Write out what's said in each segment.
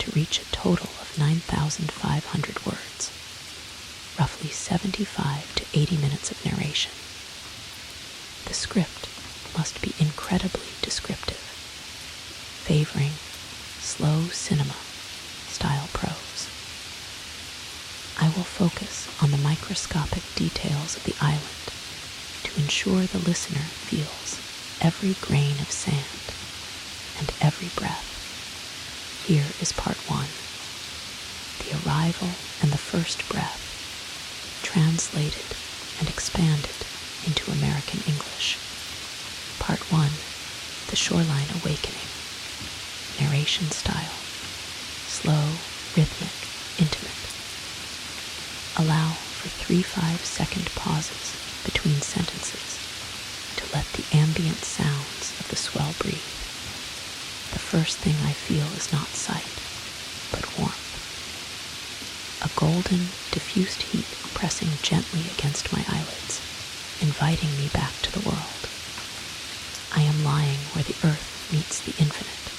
to reach a total of 9,500 words, roughly 75 to 80 minutes of narration. The script must be incredibly descriptive, favoring slow cinema style prose. I will focus on the microscopic details of the island to ensure the listener feels every grain of sand and every breath. Here is part 1, the arrival and the first breath, translated and expanded into American English. Part 1, the shoreline awakening. Narration style, slow, rhythmic, intimate. Allow for 3 5-second pauses between sentences to let the ambient sounds of the swell breathe. The first thing I feel is not sight, but warmth. A golden, diffused heat pressing gently against my eyelids, inviting me back to the world. I am lying where the earth meets the infinite.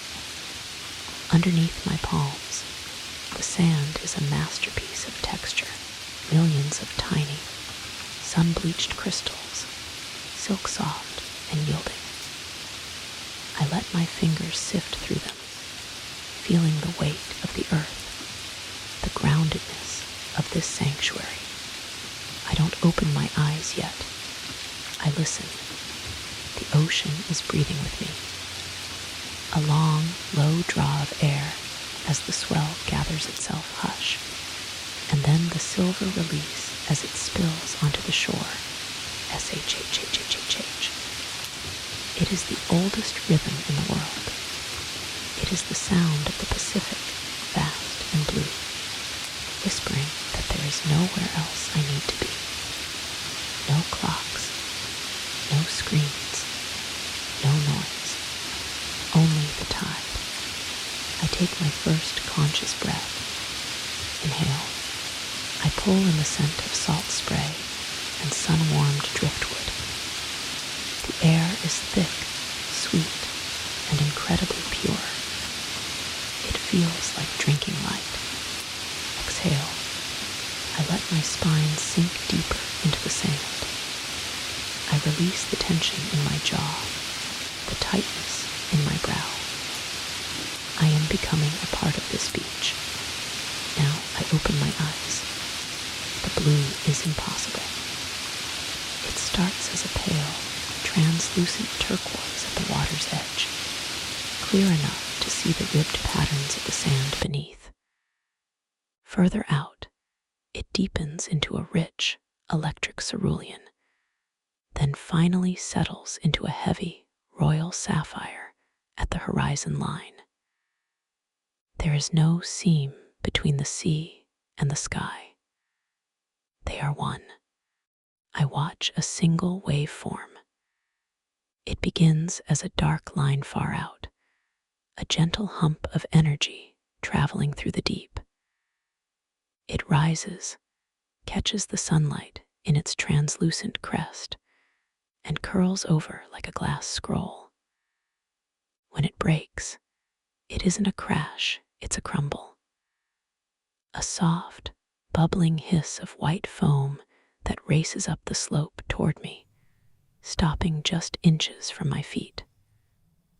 Underneath my palms, the sand is a masterpiece of texture, millions of tiny, sun-bleached crystals, silk-soft and yielding. I let my fingers sift through them, feeling the weight of the earth, the groundedness of this sanctuary. I don't open my eyes yet. I listen. The ocean is breathing with me. A long, low draw of air as the swell gathers itself hush, and then the silver release as it spills onto the shore. S-H-H-H-H-H-H. It is the oldest rhythm in the world. It is the sound of the Pacific, vast and blue, whispering that there is nowhere else I need to be. No clocks, no screens, no noise, only the tide. I take my first conscious breath. Inhale. I pull in the scent of salt spray and sun-warmed driftwood. The air is thick, sweet, and incredibly pure. It feels like drinking light. Exhale. I let my spine sink deeper into the sand. I release the tension in my jaw, the tightness in my brow. I am becoming a part of this beach. Now I open my eyes. The blue is impossible. It starts as a pale, translucent turquoise at the water's edge, clear enough to see the ribbed patterns of the sand beneath. Further out, it deepens into a rich, electric cerulean, then finally settles into a heavy, royal sapphire at the horizon line. There is no seam between the sea and the sky. They are one. I watch a single wave form. It begins as a dark line far out, a gentle hump of energy traveling through the deep. It rises, catches the sunlight in its translucent crest, and curls over like a glass scroll. When it breaks, it isn't a crash, it's a crumble. A soft, bubbling hiss of white foam that races up the slope toward me, stopping just inches from my feet.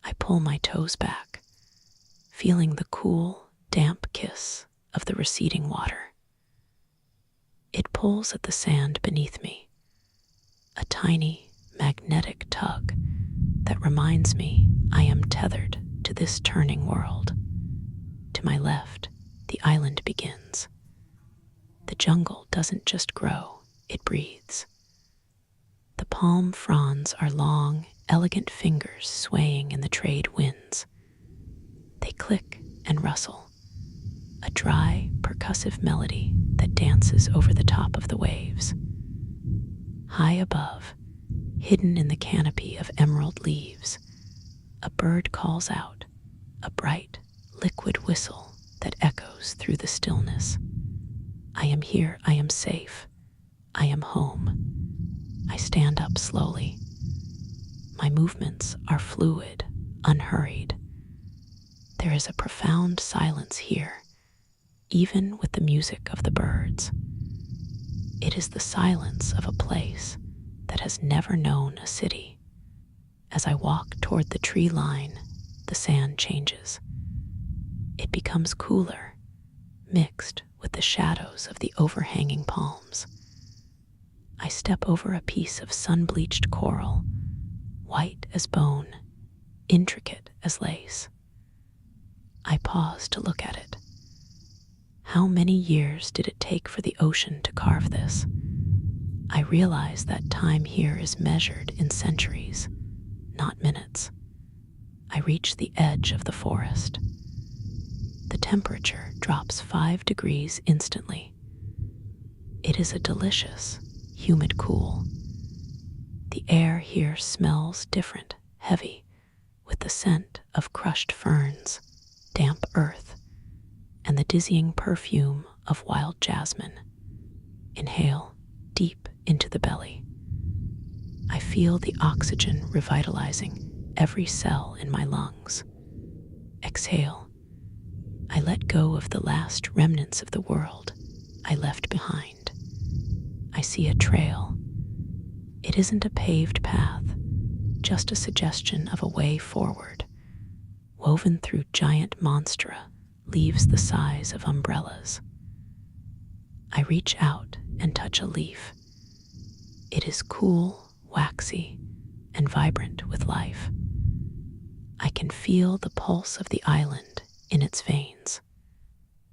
I pull my toes back, feeling the cool, damp kiss of the receding water. It pulls at the sand beneath me, a tiny, magnetic tug that reminds me I am tethered to this turning world. To my left, the island begins. The jungle doesn't just grow, it breathes. The palm fronds are long, elegant fingers swaying in the trade winds. They click and rustle, a dry, percussive melody that dances over the top of the waves. High above, hidden in the canopy of emerald leaves, a bird calls out, a bright, liquid whistle that echoes through the stillness. I am here, I am safe, I am home. I stand up slowly. My movements are fluid, unhurried. There is a profound silence here, even with the music of the birds. It is the silence of a place that has never known a city. As I walk toward the tree line, the sand changes. It becomes cooler, mixed with the shadows of the overhanging palms. I step over a piece of sun-bleached coral, white as bone, intricate as lace. I pause to look at it. How many years did it take for the ocean to carve this? I realize that time here is measured in centuries, not minutes. I reach the edge of the forest. The temperature drops 5 degrees instantly. It is a delicious, humid cool. The air here smells different, heavy, with the scent of crushed ferns, damp earth, and the dizzying perfume of wild jasmine. Inhale deep into the belly. I feel the oxygen revitalizing every cell in my lungs. Exhale. I let go of the last remnants of the world I left behind. I see a trail. It isn't a paved path, just a suggestion of a way forward, woven through giant monstera, leaves the size of umbrellas. I reach out and touch a leaf. It is cool, waxy, and vibrant with life. I can feel the pulse of the island in its veins.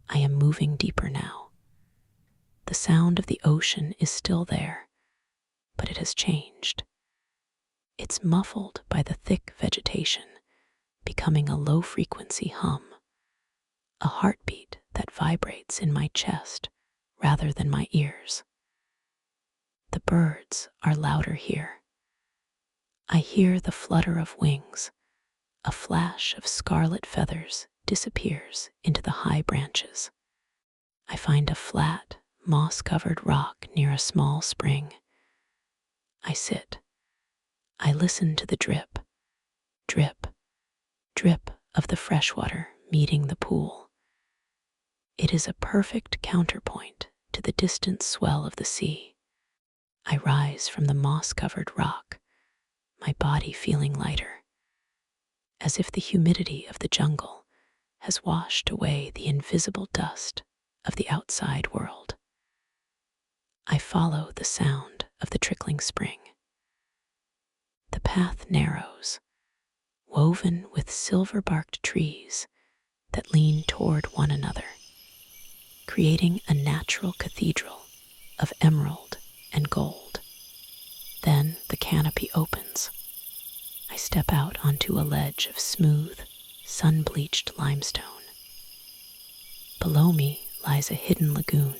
I am moving deeper now. The sound of the ocean is still there, but it has changed. It's muffled by the thick vegetation, becoming a low-frequency hum, a heartbeat that vibrates in my chest rather than my ears. The birds are louder here. I hear the flutter of wings. A flash of scarlet feathers disappears into the high branches. I find a flat, moss-covered rock near a small spring. I sit. I listen to the drip, drip, drip of the fresh water meeting the pool. It is a perfect counterpoint to the distant swell of the sea. I rise from the moss-covered rock, my body feeling lighter, as if the humidity of the jungle has washed away the invisible dust of the outside world. I follow the sound of the trickling spring. The path narrows, woven with silver-barked trees that lean toward one another, creating a natural cathedral of emerald and gold. Then the canopy opens. I step out onto a ledge of smooth, sun-bleached limestone. Below me lies a hidden lagoon,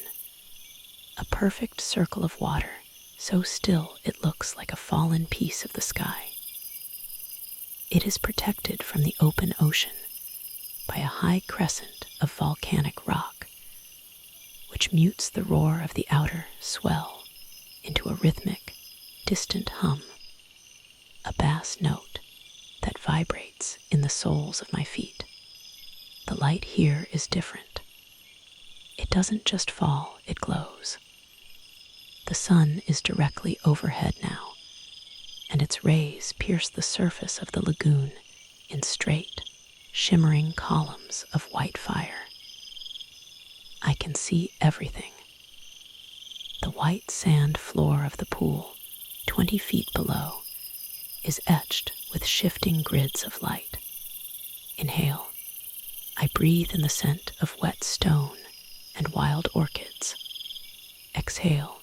a perfect circle of water, so still it looks like a fallen piece of the sky. It is protected from the open ocean by a high crescent of volcanic rock, which mutes the roar of the outer Swell into a rhythmic, distant hum, a bass note that vibrates in the soles of my feet. The light here is different. It doesn't just fall, it glows. The sun is directly overhead now, and its rays pierce the surface of the lagoon in straight, shimmering columns of white fire. I can see everything. The white sand floor of the pool, 20 feet below, is etched with shifting grids of light. Inhale. I breathe in the scent of wet stone and wild orchids. Exhale.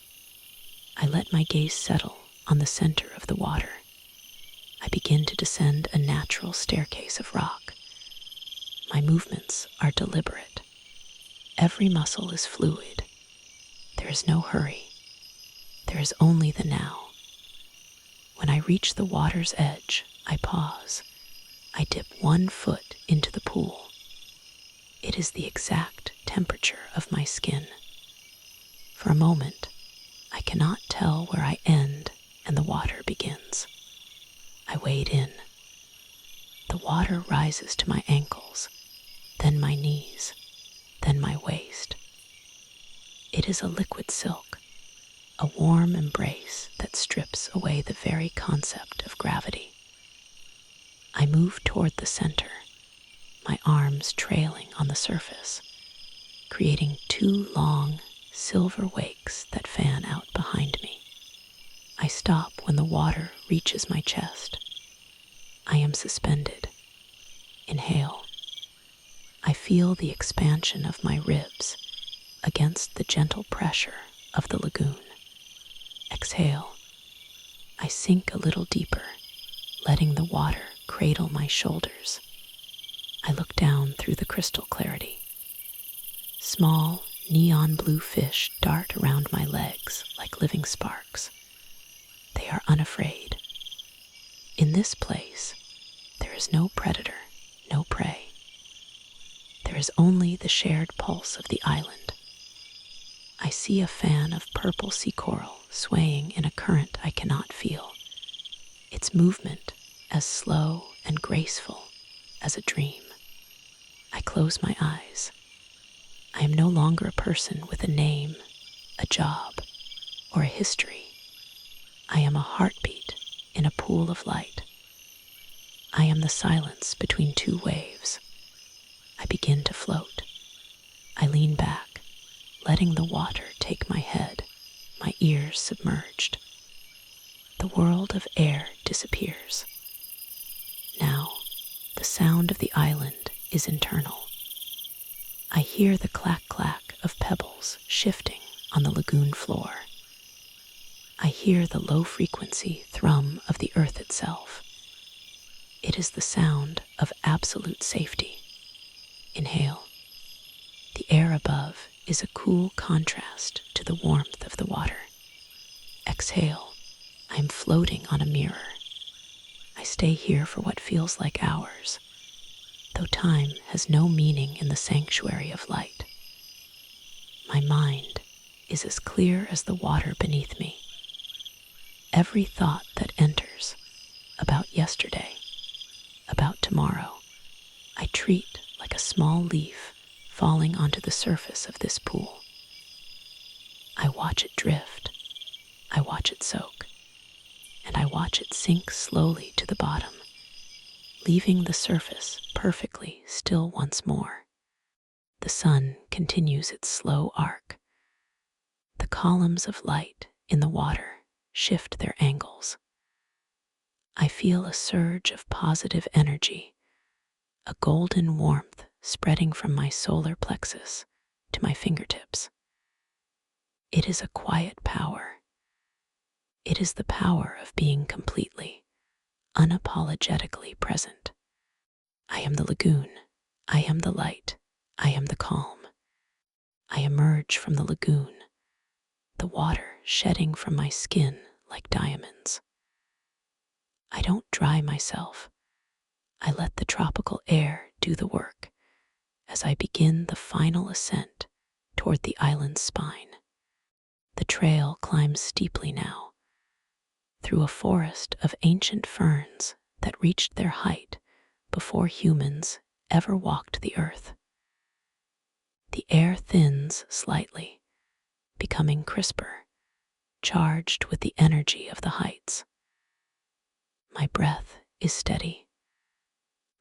I let my gaze settle on the center of the water. I begin to descend a natural staircase of rock. My movements are deliberate. Every muscle is fluid. There is no hurry. There is only the now. When I reach the water's edge, I pause. I dip one foot into the pool. It is the exact temperature of my skin. For a moment, I cannot tell where I end and the water begins. I wade in. The water rises to my ankles, then my knees, then my waist. It is a liquid silk, a warm embrace that strips away the very concept of gravity. I move toward the center, my arms trailing on the surface, creating two long, silver wakes that fan out behind me. I stop when the water reaches my chest. I am suspended. Inhale. I feel the expansion of my ribs against the gentle pressure of the lagoon. Exhale. I sink a little deeper, letting the water cradle my shoulders. I look down through the crystal clarity. Small, neon blue fish dart around my legs like living sparks. They are unafraid. In this place, there is no predator, no prey. There is only the shared pulse of the island. I see a fan of purple sea coral swaying in a current I cannot feel, its movement as slow and graceful as a dream. I close my eyes. I am no longer a person with a name, a job, or a history. I am a heartbeat in a pool of light. I am the silence between two waves. I begin to float. I lean back, letting the water take my head, my ears submerged. The world of air disappears. Now, the sound of the island is internal. I hear the clack-clack of pebbles shifting on the lagoon floor. I hear the low-frequency thrum of the earth itself. It is the sound of absolute safety. Inhale. The air above is a cool contrast to the warmth of the water. Exhale. I am floating on a mirror. I stay here for what feels like hours, though time has no meaning in the sanctuary of light. My mind is as clear as the water beneath me. Every thought that enters, about yesterday, about tomorrow, I treat like a small leaf falling onto the surface of this pool. I watch it drift, I watch it soak, and I watch it sink slowly to the bottom, leaving the surface perfectly still once more. The sun continues its slow arc. The columns of light in the water shift their angles. I feel a surge of positive energy, a golden warmth spreading from my solar plexus to my fingertips. It is a quiet power. It is the power of being completely, unapologetically present. I am the lagoon. I am the light. I am the calm. I emerge from the lagoon, the water shedding from my skin like diamonds. I don't dry myself. I let the tropical air do the work as I begin the final ascent toward the island's spine. The trail climbs steeply now, through a forest of ancient ferns that reached their height before humans ever walked the earth. The air thins slightly, becoming crisper, charged with the energy of the heights. My breath is steady.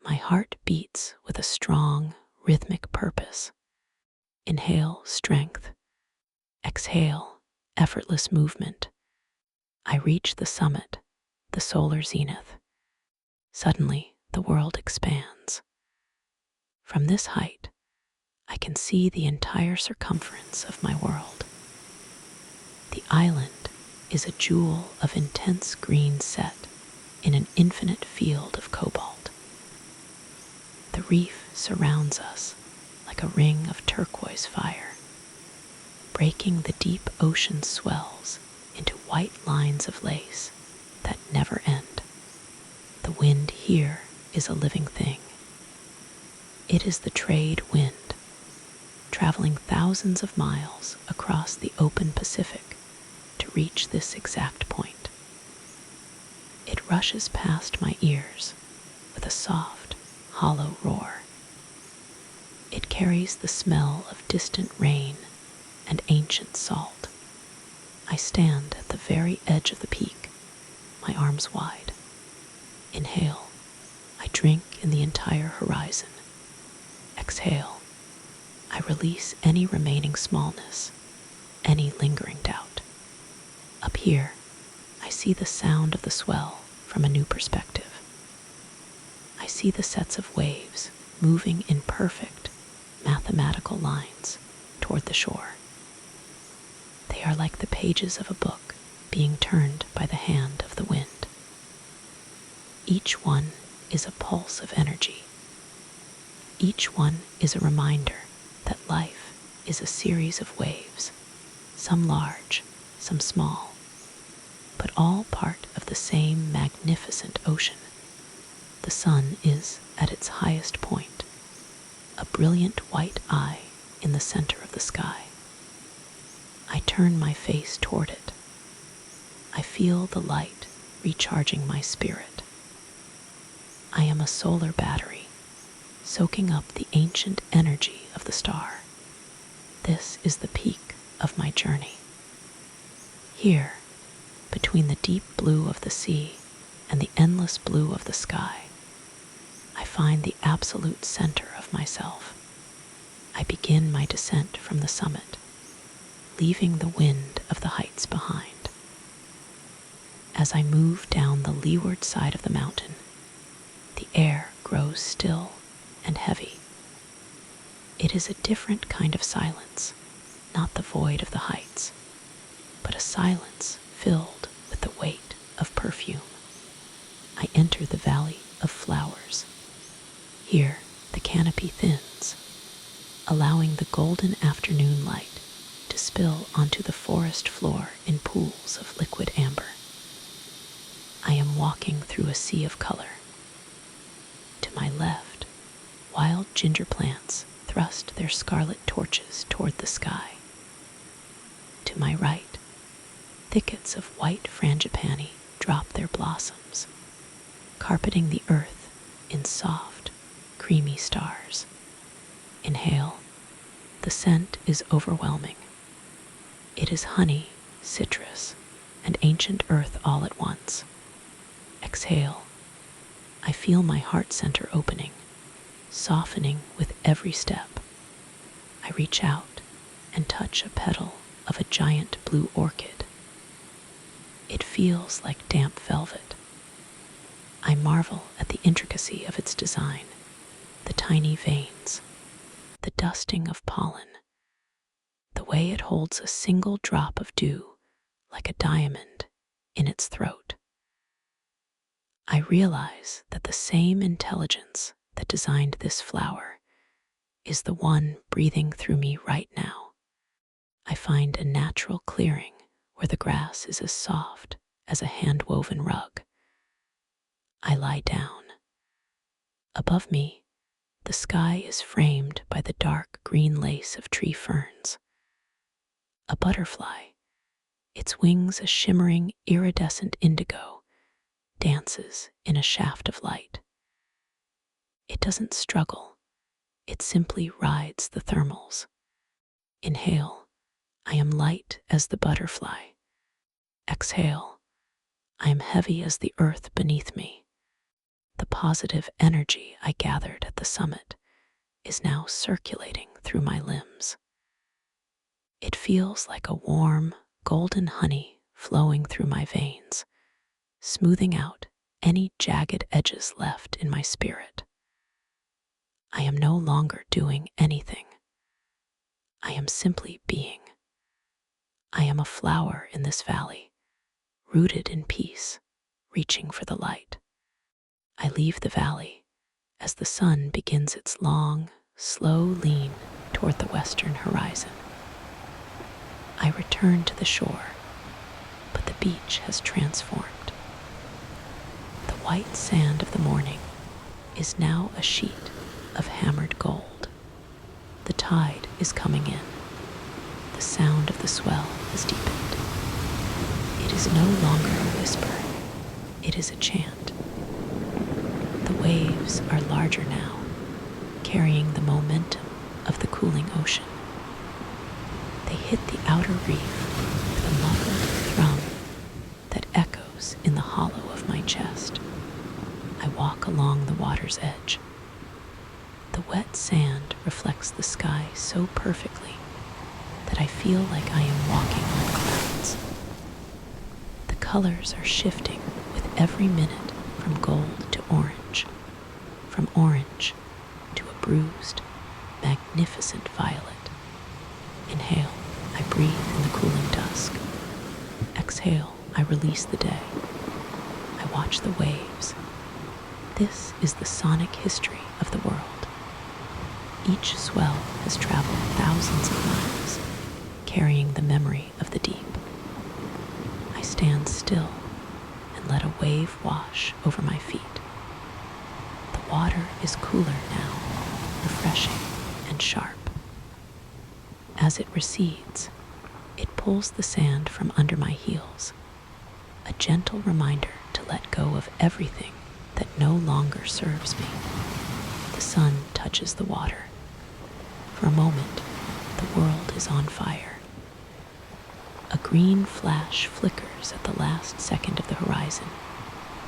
My heart beats with a strong, rhythmic purpose. Inhale, strength. Exhale, effortless movement. I reach the summit, the solar zenith. Suddenly, the world expands. From this height, I can see the entire circumference of my world. The island is a jewel of intense green set in an infinite field of cobalt. The reef surrounds us like a ring of turquoise fire, breaking the deep ocean swells into white lines of lace that never end. The wind here is a living thing. It is the trade wind, traveling thousands of miles across the open Pacific to reach this exact point. It rushes past my ears with a soft, hollow roar. carries the smell of distant rain and ancient salt. I stand at the very edge of the peak, my arms wide. Inhale, I drink in the entire horizon. Exhale, I release any remaining smallness, any lingering doubt. Up here, I see the sound of the swell from a new perspective. I see the sets of waves moving in perfect, mathematical lines toward the shore. They are like the pages of a book being turned by the hand of the wind. Each one is a pulse of energy. Each one is a reminder that life is a series of waves, some large, some small, but all part of the same magnificent ocean. The sun is at its highest point, a brilliant white eye in the center of the sky. I turn my face toward it. I feel the light recharging my spirit. I am a solar battery, soaking up the ancient energy of the star. This is the peak of my journey. Here, between the deep blue of the sea and the endless blue of the sky, I find the absolute center of myself. I begin my descent from the summit, leaving the wind of the heights behind. As I move down the leeward side of the mountain, the air grows still and heavy. It is a different kind of silence, not the void of the heights, but a silence filled with the weight of perfume. I enter the valley of flowers. Here, the canopy thins, allowing the golden afternoon light to spill onto the forest floor in pools of liquid amber. I am walking through a sea of color. To my left, wild ginger plants thrust their scarlet torches toward the sky. To my right, thickets of white frangipani drop their blossoms, carpeting the earth in soft, creamy stars. Inhale, the scent is overwhelming. It is honey, citrus, and ancient earth all at once. Exhale, I feel my heart center opening, softening with every step. I reach out and touch a petal of a giant blue orchid. It feels like damp velvet. I marvel at the intricacy of its design, the tiny veins, the dusting of pollen, the way it holds a single drop of dew like a diamond in its throat. I realize that the same intelligence that designed this flower is the one breathing through me right now. I find a natural clearing where the grass is as soft as a hand-woven rug. I lie down. Above me, the sky is framed by the dark green lace of tree ferns. A butterfly, its wings a shimmering iridescent indigo, dances in a shaft of light. It doesn't struggle, it simply rides the thermals. Inhale, I am light as the butterfly. Exhale, I am heavy as the earth beneath me. The positive energy I gathered at the summit is now circulating through my limbs. It feels like a warm, golden honey flowing through my veins, smoothing out any jagged edges left in my spirit. I am no longer doing anything. I am simply being. I am a flower in this valley, rooted in peace, reaching for the light. I leave the valley as the sun begins its long, slow lean toward the western horizon. I return to the shore, but the beach has transformed. The white sand of the morning is now a sheet of hammered gold. The tide is coming in. The sound of the swell has deepened. It is no longer a whisper. It is a chant. The waves are larger now, carrying the momentum of the cooling ocean. They hit the outer reef with a muffled thrum that echoes in the hollow of my chest. I walk along the water's edge. The wet sand reflects the sky so perfectly that I feel like I am walking on clouds. The colors are shifting with every minute from gold to orange, from orange to a bruised, magnificent violet. Inhale, I breathe in the cooling dusk. Exhale, I release the day. I watch the waves. This is the sonic history of the world. Each swell has traveled thousands of miles, carrying the memory of the deep. I stand still and let a wave wash over my feet. The water is cooler now, refreshing and sharp. As it recedes, it pulls the sand from under my heels, a gentle reminder to let go of everything that no longer serves me. The sun touches the water. For a moment, the world is on fire. A green flash flickers at the last second of the horizon,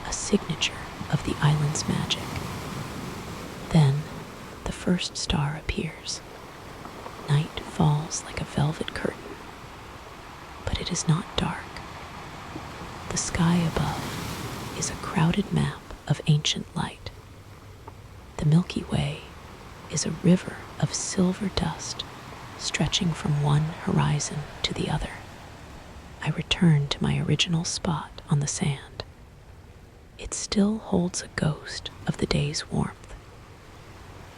a signature of the island's magic. Then, the first star appears. Night falls like a velvet curtain, but it is not dark. The sky above is a crowded map of ancient light. The Milky Way is a river of silver dust stretching from one horizon to the other. I return to my original spot on the sand. It still holds a ghost of the day's warmth.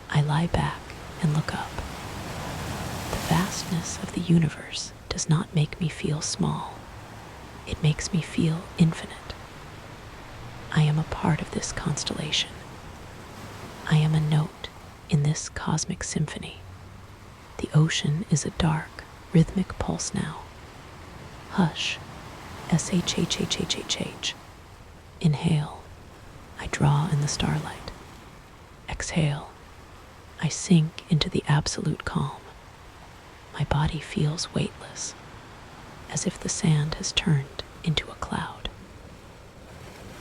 I lie back and look up. The vastness of the universe does not make me feel small. It makes me feel infinite. I am a part of this constellation. I am a note in this cosmic symphony. The ocean is a dark, rhythmic pulse now. Hush, S-H-H-H-H-H-H. Inhale, I draw in the starlight. Exhale, I sink into the absolute calm. My body feels weightless, as if the sand has turned into a cloud.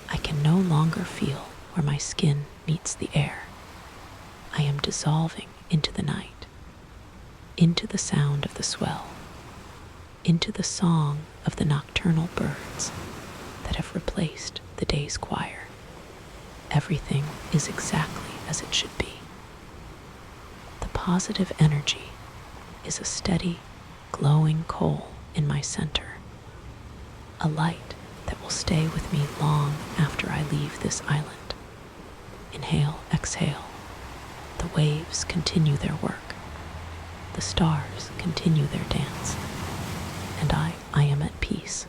I can no longer feel where my skin meets the air. I am dissolving into the night, into the sound of the swell, into the song of the nocturnal birds that have replaced the day's choir. Everything is exactly as it should be. The positive energy is a steady, glowing coal in my center, a light that will stay with me long after I leave this island. Inhale, exhale. The waves continue their work. The stars continue their dance. And I am at peace.